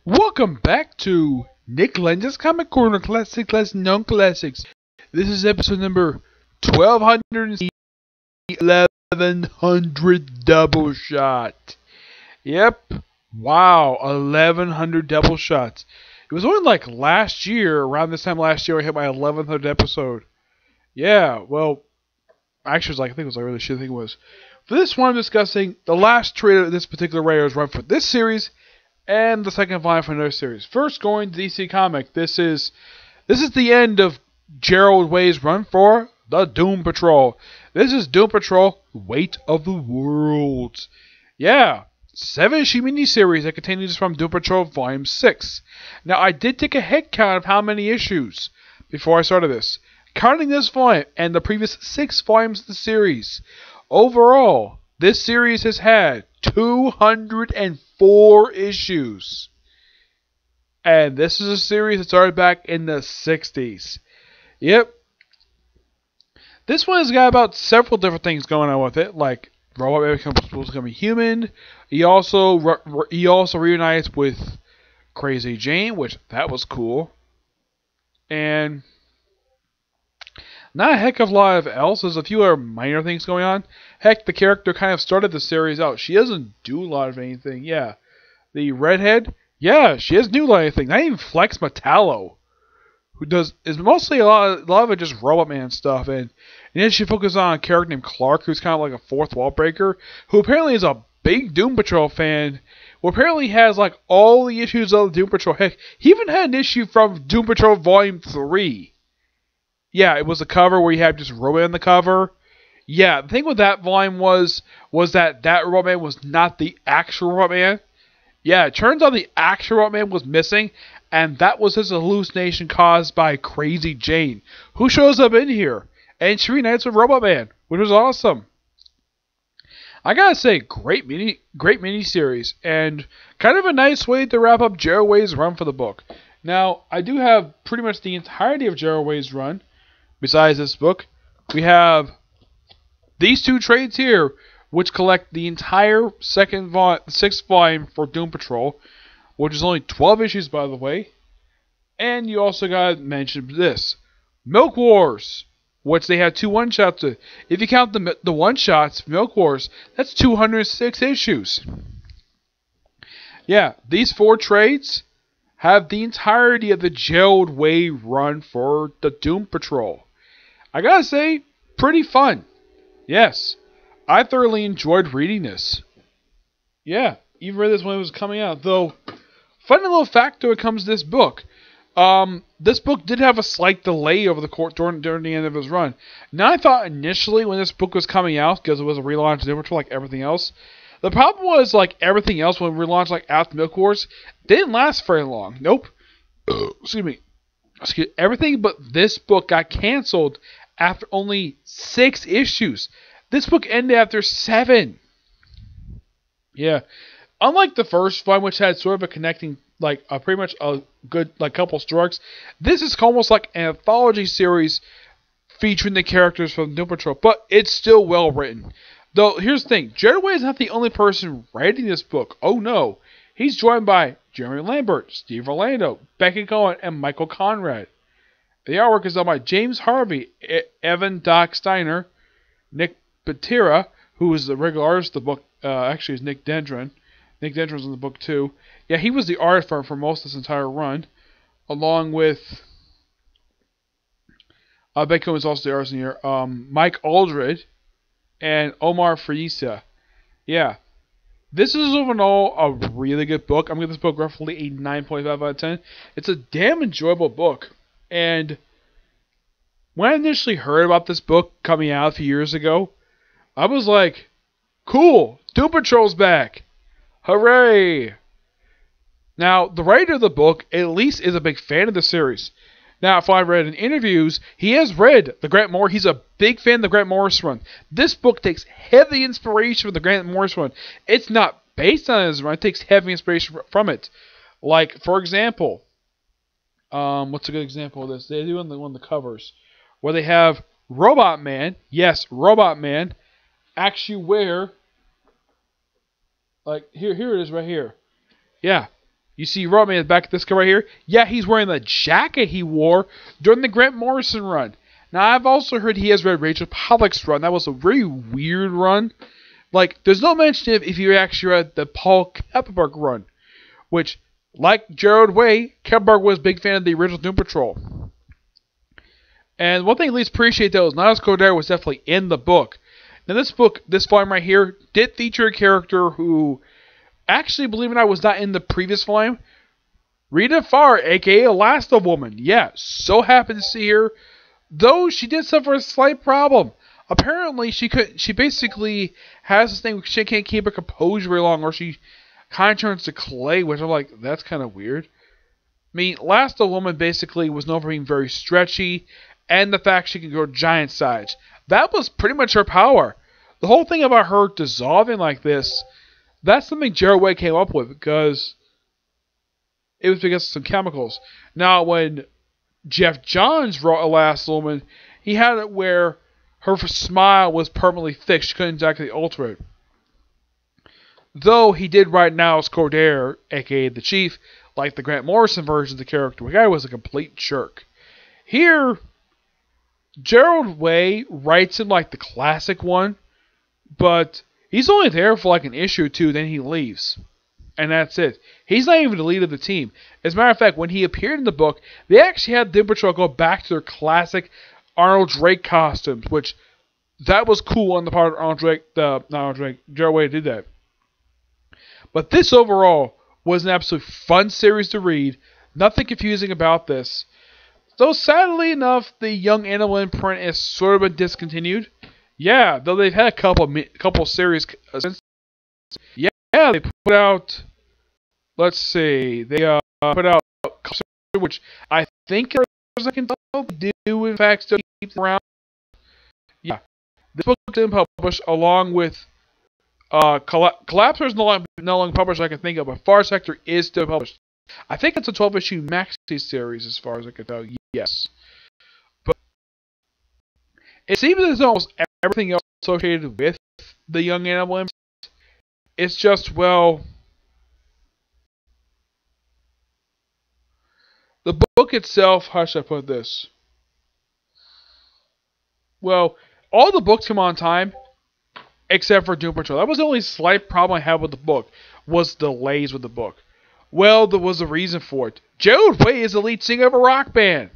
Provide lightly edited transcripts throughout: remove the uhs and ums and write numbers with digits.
Welcome back to Nick Lenz's Comic Corner Classic Known Classics. This is episode number 1100 Double Shot. Yep. Wow, 1100 double shots. It was only like last year, around this time last year, I hit my 1100th episode. Yeah, well, actually, I think it was like really shit. I think it was. For this one, I'm discussing the last trade of this particular Rayo's run for this series, and the second volume for another series. First, going to DC Comic. This is the end of Gerard Way's run for the Doom Patrol. This is Doom Patrol: Weight of the Worlds. Yeah, 7-issue miniseries that continues from Doom Patrol Volume 6. Now, I did take a head count of how many issues before I started this. Counting this volume and the previous 6 volumes of the series, overall, this series has had 204 issues. And this is a series that started back in the 60s. Yep. This one has got about several different things going on with it, like Robot Man becomes becoming human. He also reunites with Crazy Jane, which that was cool. And not a heck of a lot else. There's a few other minor things going on. Heck, the character kind of started the series out. She doesn't do a lot of anything. Yeah. The redhead, yeah, she doesn't do a lot of anything. Not even Flex Metallo, who is mostly a lot of it just Robot Man stuff. And then she focuses on a character named Clark, who's kind of like a fourth wall breaker, who apparently is a big Doom Patrol fan, who apparently has like all the issues of Doom Patrol. Heck, he even had an issue from Doom Patrol Volume 3. Yeah, it was a cover where you had just Robot on the cover. Yeah, the thing with that volume was that Robot Man was not the actual Robot Man. Yeah, it turns out the actual Robot Man was missing, and that was his hallucination caused by Crazy Jane, who shows up in here, and she reunites with Robot Man, which was awesome. I gotta say, great mini series, and kind of a nice way to wrap up Gerard Way's run for the book. Now, I do have pretty much the entirety of Gerard Way's run. Besides this book, we have these two trades here, which collect the entire sixth volume for Doom Patrol, which is only 12 issues, by the way. And you also got to mention this, Milk Wars, which they have 2 one-shots. If you count the one-shots, Milk Wars, that's 206 issues. Yeah, these 4 trades have the entirety of the Gerard Way run for the Doom Patrol. I gotta say, pretty fun. Yes, I thoroughly enjoyed reading this. Yeah, even read this when it was coming out. Though, funny little fact when it comes to this book. This book did have a slight delay over the course during the end of his run. Now, I thought initially when this book was coming out, because it was a relaunch of Doom Patrol like everything else, the problem was, like everything else when we relaunched like after Milk Wars, didn't last very long. Nope. Excuse me. Everything but this book got canceled after only 6 issues. This book ended after 7. Yeah. Unlike the first one, which had sort of a connecting, like pretty much a good like couple strokes, this is almost like an anthology series featuring the characters from Doom Patrol, but it's still well written. Though, here's the thing, Gerard Way is not the only person writing this book. Oh no. He's joined by Jeremy Lambert, Steve Orlando, Becky Cohen, and Michael Conrad. The artwork is done by James Harvey, Evan Doc Steiner, Nick Patera, who is the regular artist of the book, actually is Nick Dendron. Nick Dendron's in the book too. Yeah, he was the artist for most of this entire run, along with Becky Cohen is also the artist in here, Mike Aldred, and Omar Friesa. Yeah. This is overall a really good book. I'm giving this book roughly a 9.5 out of 10. It's a damn enjoyable book. And when I initially heard about this book coming out a few years ago, I was like, cool, Doom Patrol's back. Hooray. Now, the writer of the book at least is a big fan of the series. Now, if I read in interviews, he has read the Grant Morrison. He's a big fan of the Grant Morrison run. This book takes heavy inspiration from the Grant Morrison run. It's not based on his run. It takes heavy inspiration from it. Like, for example, what's a good example of this? They do one of the covers where they have Robot Man. Yes, Robot Man actually wear, like, here it is right here. Yeah. You see Robin at the back of this guy right here? Yeah, he's wearing the jacket he wore during the Grant Morrison run. Now, I've also heard he has read Rachel Pollack's run. That was a very weird run. Like, there's no mention if you actually read the Paul Keppenberg run, which, like Gerard Way, Keppenberg was a big fan of the original Doom Patrol. And one thing at least appreciate though is Niles Cordero was definitely in the book. Now this book, this volume right here, did feature a character who, actually, believe it or not, was not in the previous volume. Rita Farr, aka Elasti-Woman. Yeah, so happy to see her. Though she did suffer a slight problem. Apparently, she basically has this thing where she can't keep her composure very long, or she kind of turns to clay, which I'm like, that's kind of weird. I mean, Elasti-Woman basically was known for being very stretchy, and the fact she can grow giant size. That was pretty much her power. The whole thing about her dissolving like this, that's something Gerard Way came up with, because it was because of some chemicals. Now, when Jeff Johns wrote Elasti-Woman, he had it where her smile was permanently fixed. She couldn't exactly alter it. Though he did write Niles Cordero, aka the Chief, like the Grant Morrison version of the character, the guy was a complete jerk. Here, Gerard Way writes him like the classic one, but he's only there for like an issue or two, then he leaves. And that's it. He's not even the lead of the team. As a matter of fact, when he appeared in the book, they actually had Doom Patrol go back to their classic Arnold Drake costumes, which that was cool on the part of Arnold Drake. Not Arnold Drake. Gerard Way did that. But this overall was an absolute fun series to read. Nothing confusing about this. Though sadly enough, the Young Animal imprint is sort of been discontinued. Yeah, though they've had a couple series since. Yeah, they put out. Let's see, they put out which I think, as I can tell, they do in fact still keep around. Yeah, this book is been published along with Collapser is no longer published. I can think of, but Far Sector is still published. I think it's a 12-issue maxi series, as far as I can tell. Yes, but it seems as almost everything else associated with the Young Animal, it's just, well, the book itself. How should I put this? Well, all the books come on time, except for Doom Patrol. That was the only slight problem I had with the book, was delays with the book. Well, there was a reason for it. Gerard Way is the lead singer of a rock band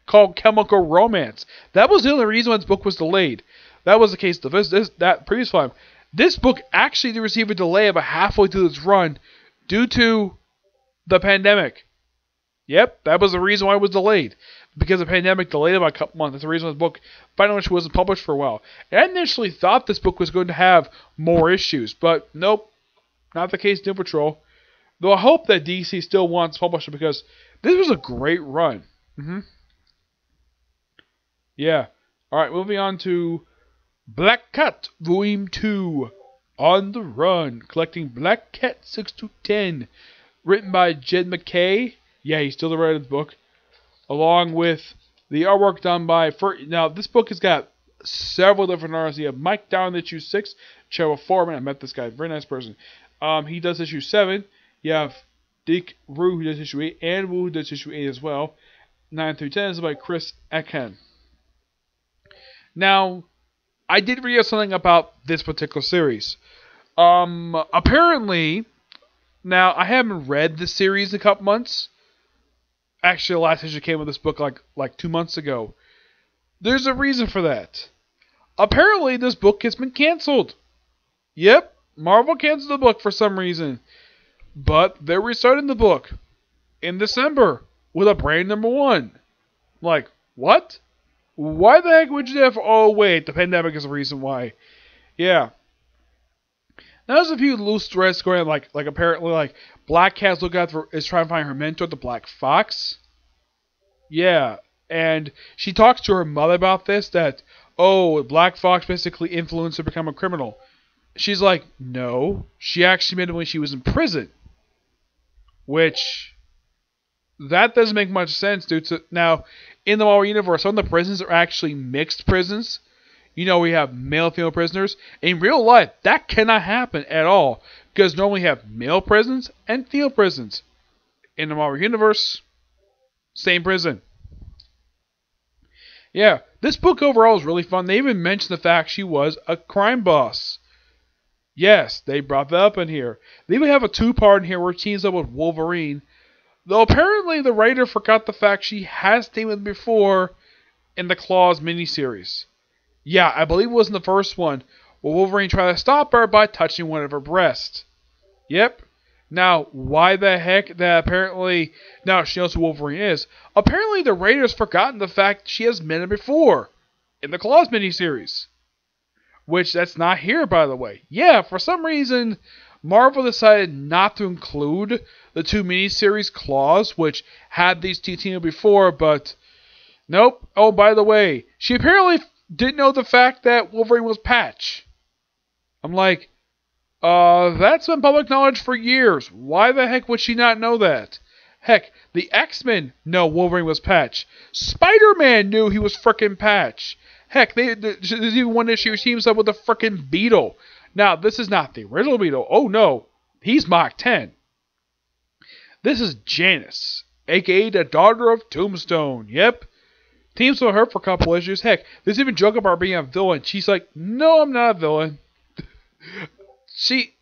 called Chemical Romance. That was the only reason why this book was delayed. That was the case of that previous time. This book actually did receive a delay of a halfway through its run due to the pandemic. Yep, that was the reason why it was delayed. Because the pandemic delayed it by a couple months. That's the reason why the book finally wasn't published for a while. And I initially thought this book was going to have more issues, but nope, not the case. Doom Patrol. Though I hope that DC still wants to publish it, because this was a great run. Yeah. Alright, moving on to Black Cat, Volume 2. On the Run. Collecting Black Cat 6-10. Written by Jed MacKay. Yeah, he's still the writer of the book. Along with the artwork done by... Now, this book has got several different artists. You have Mike Down, issue 6. Cheryl Foreman. I met this guy. Very nice person. He does issue 7. You have Dick Rue, who does issue 8. And Wu, who does issue 8 as well. 9-10 is by Chris Ecken. Now, I did read something about this particular series. Apparently, now, I haven't read the series in a couple months. Actually, the last issue came with this book like 2 months ago. There's a reason for that. Apparently, this book has been canceled. Yep, Marvel canceled the book for some reason. But they're restarting the book in December with a brand number 1. Like, what? Why the heck would you do that for? Oh, wait, the pandemic is the reason why. Yeah. Now, there's a few loose threads going on, like apparently, like, Black Cat's is trying to find her mentor, the Black Fox. Yeah, and she talks to her mother about this, that, oh, Black Fox basically influenced her to become a criminal. She's like, no, she actually made it when she was in prison. Which, that doesn't make much sense, dude. So, now, in the Marvel Universe, some of the prisons are actually mixed prisons. You know, we have male and female prisoners. In real life, that cannot happen at all. Because normally you have male prisons and female prisons. In the Marvel Universe, same prison. Yeah, this book overall is really fun. They even mentioned the fact she was a crime boss. Yes, they brought that up in here. They even have a two-part in here where she teams up with Wolverine. Though apparently the writer forgot the fact she has teamed with before in the Claws miniseries. Yeah, I believe it was in the first one, where Wolverine tried to stop her by touching one of her breasts. Yep. Now, why the heck that apparently now she knows who Wolverine is? Apparently the writer's forgotten the fact she has met him before in the Claws miniseries. Which, that's not here, by the way. Yeah, for some reason, Marvel decided not to include the two miniseries Claws, which had these two teams before, but nope. Oh, by the way, she apparently didn't know the fact that Wolverine was Patch. I'm like, that's been public knowledge for years. Why the heck would she not know that? Heck, the X-Men know Wolverine was Patch. Spider-Man knew he was frickin' Patch. Heck, there's even one issue she teams up with the frickin' Beetle. Now, this is not the original Beetle. Oh no, he's Mach 10. This is Janice, aka the daughter of Tombstone. Yep. Teams with her for a couple issues. Heck, there's even joke about her being a villain. She's like, no, I'm not a villain.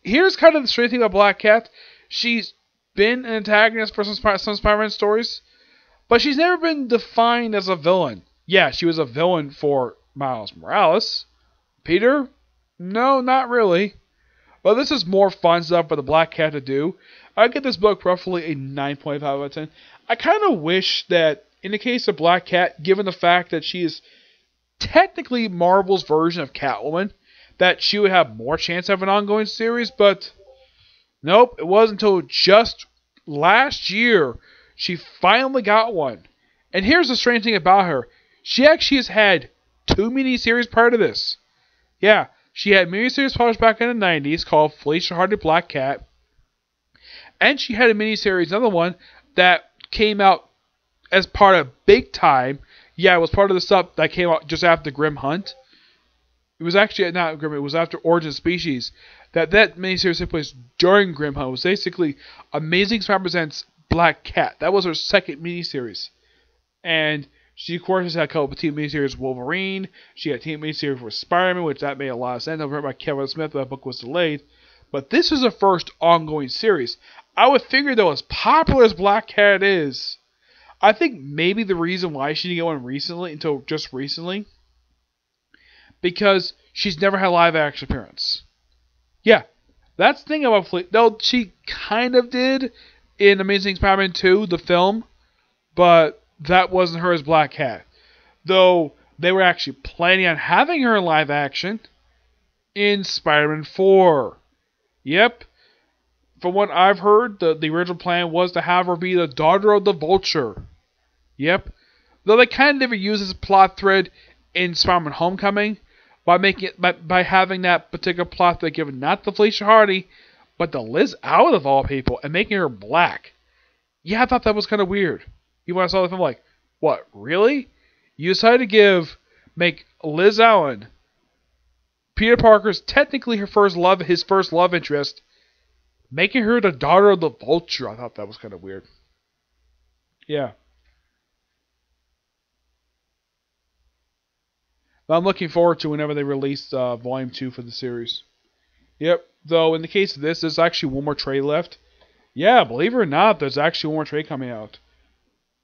Here's kind of the strange thing about Black Cat. She's been an antagonist for some Spider-Man stories, but she's never been defined as a villain. Yeah, she was a villain for Miles Morales. Peter? No, not really. But this is more fun stuff for the Black Cat to do. I give this book roughly a 9.5 out of 10. I kind of wish that, in the case of Black Cat, given the fact that she is technically Marvel's version of Catwoman, that she would have more chance of an ongoing series, but nope, it wasn't until just last year she finally got one. And here's the strange thing about her. She actually has had two miniseries prior to this. Yeah, she had miniseries published back in the 90s called Felicia Hardy Black Cat. And she had a miniseries, another one, that came out as part of Big Time. Yeah, it was part of the stuff that came out just after Grim Hunt. It was actually not Grim, it was after Origin Species. That miniseries took place during Grim Hunt. It was basically Amazing Spider-Man Presents Black Cat. That was her second miniseries. And she, of course, has had a couple of team miniseries with Wolverine. She had a team miniseries with Spider-Man, which that made a lot of sense. I've heard by Kevin Smith, that book was delayed. But this is the first ongoing series. I would figure, though, as popular as Black Cat is, I think maybe the reason why she didn't get one recently, until just recently, because she's never had a live action appearance. Yeah, that's the thing about Fleet. Though she kind of did in Amazing Spider-Man 2, the film, but that wasn't her as Black Cat. Though they were actually planning on having her in live action in Spider-Man 4. Yep. From what I've heard, the original plan was to have her be the daughter of the Vulture. Yep. Though they kind of never used this plot thread in Spider-Man Homecoming by having that particular plot thread given not to Felicia Hardy, but to Liz Allen of all people, and making her black. Yeah, I thought that was kind of weird. Even when I saw the film, like, what, really? You decided to make Liz Allen, Peter Parker's technically his first love interest, making her the daughter of the Vulture. I thought that was kind of weird. Yeah. But I'm looking forward to whenever they release Volume 2 for the series. Yep. Though, in the case of this, there's actually one more trade left. Yeah, believe it or not, there's actually one more trade coming out.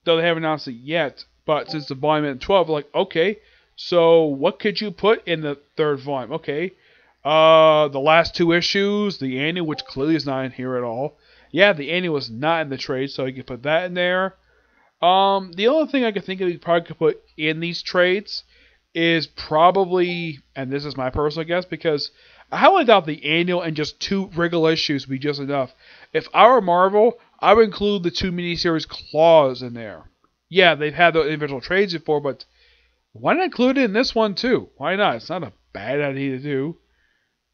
Though they haven't announced it yet. But since the volume is 12, like, okay, so what could you put in the third volume? Okay. The last two issues, the annual, which clearly is not in here at all. Yeah, the annual was not in the trade, so you can put that in there. The only thing I could think of you probably could put in these trades is probably, and this is my personal guess, because I highly doubt the annual and just two regular issues would be just enough. If I were Marvel, I would include the two miniseries Claws in there. Yeah, they've had the individual trades before, but why not include it in this one too? Why not? It's not a bad idea to do.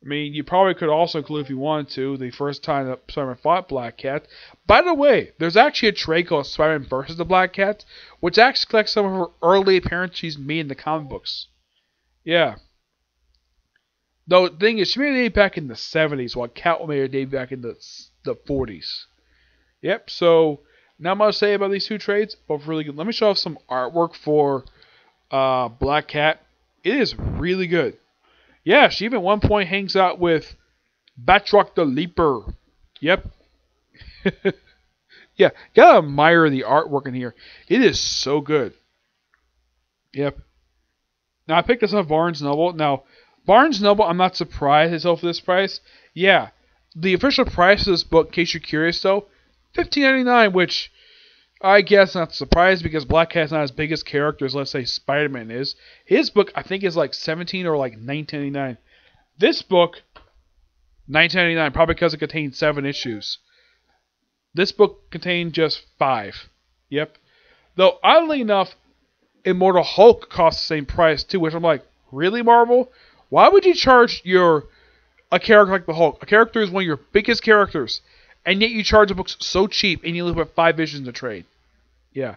I mean, you probably could also include, if you wanted to, the first time that Spider-Man fought Black Cat. By the way, there's actually a trade called Spider-Man vs. the Black Cat, which actually collects some of her early appearances she's made in the comic books. Yeah. Though, the thing is, she made a debut back in the 70s, while Catwoman made her debut back in the 40s. Yep, so Not much to say about these two trades, both really good. Let me show off some artwork for Black Cat. It is really good. Yeah, she even at one point hangs out with Batroc the Leaper. Yep. Yeah, gotta admire the artwork in here. It is so good. Yep. Now, I picked this up Barnes Noble. Now, Barnes Noble, I'm not surprised it's for this price. Yeah, the official price of this book, in case you're curious though, $15.99, which I guess not surprised because Black Cat's not as big as characters, let's say Spider-Man is. His book, I think, is like $17 or like $19.99. This book, $19.99, probably because it contains 7 issues. This book contained just 5. Yep. Though, oddly enough, Immortal Hulk costs the same price too, which I'm like, really, Marvel? Why would you charge a character like the Hulk? A character is one of your biggest characters, and yet you charge the books so cheap, and you only put 5 issues in the trade. Yeah.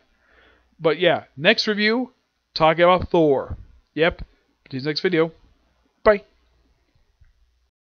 But yeah, next review, talking about Thor. Yep. See you next video. Bye.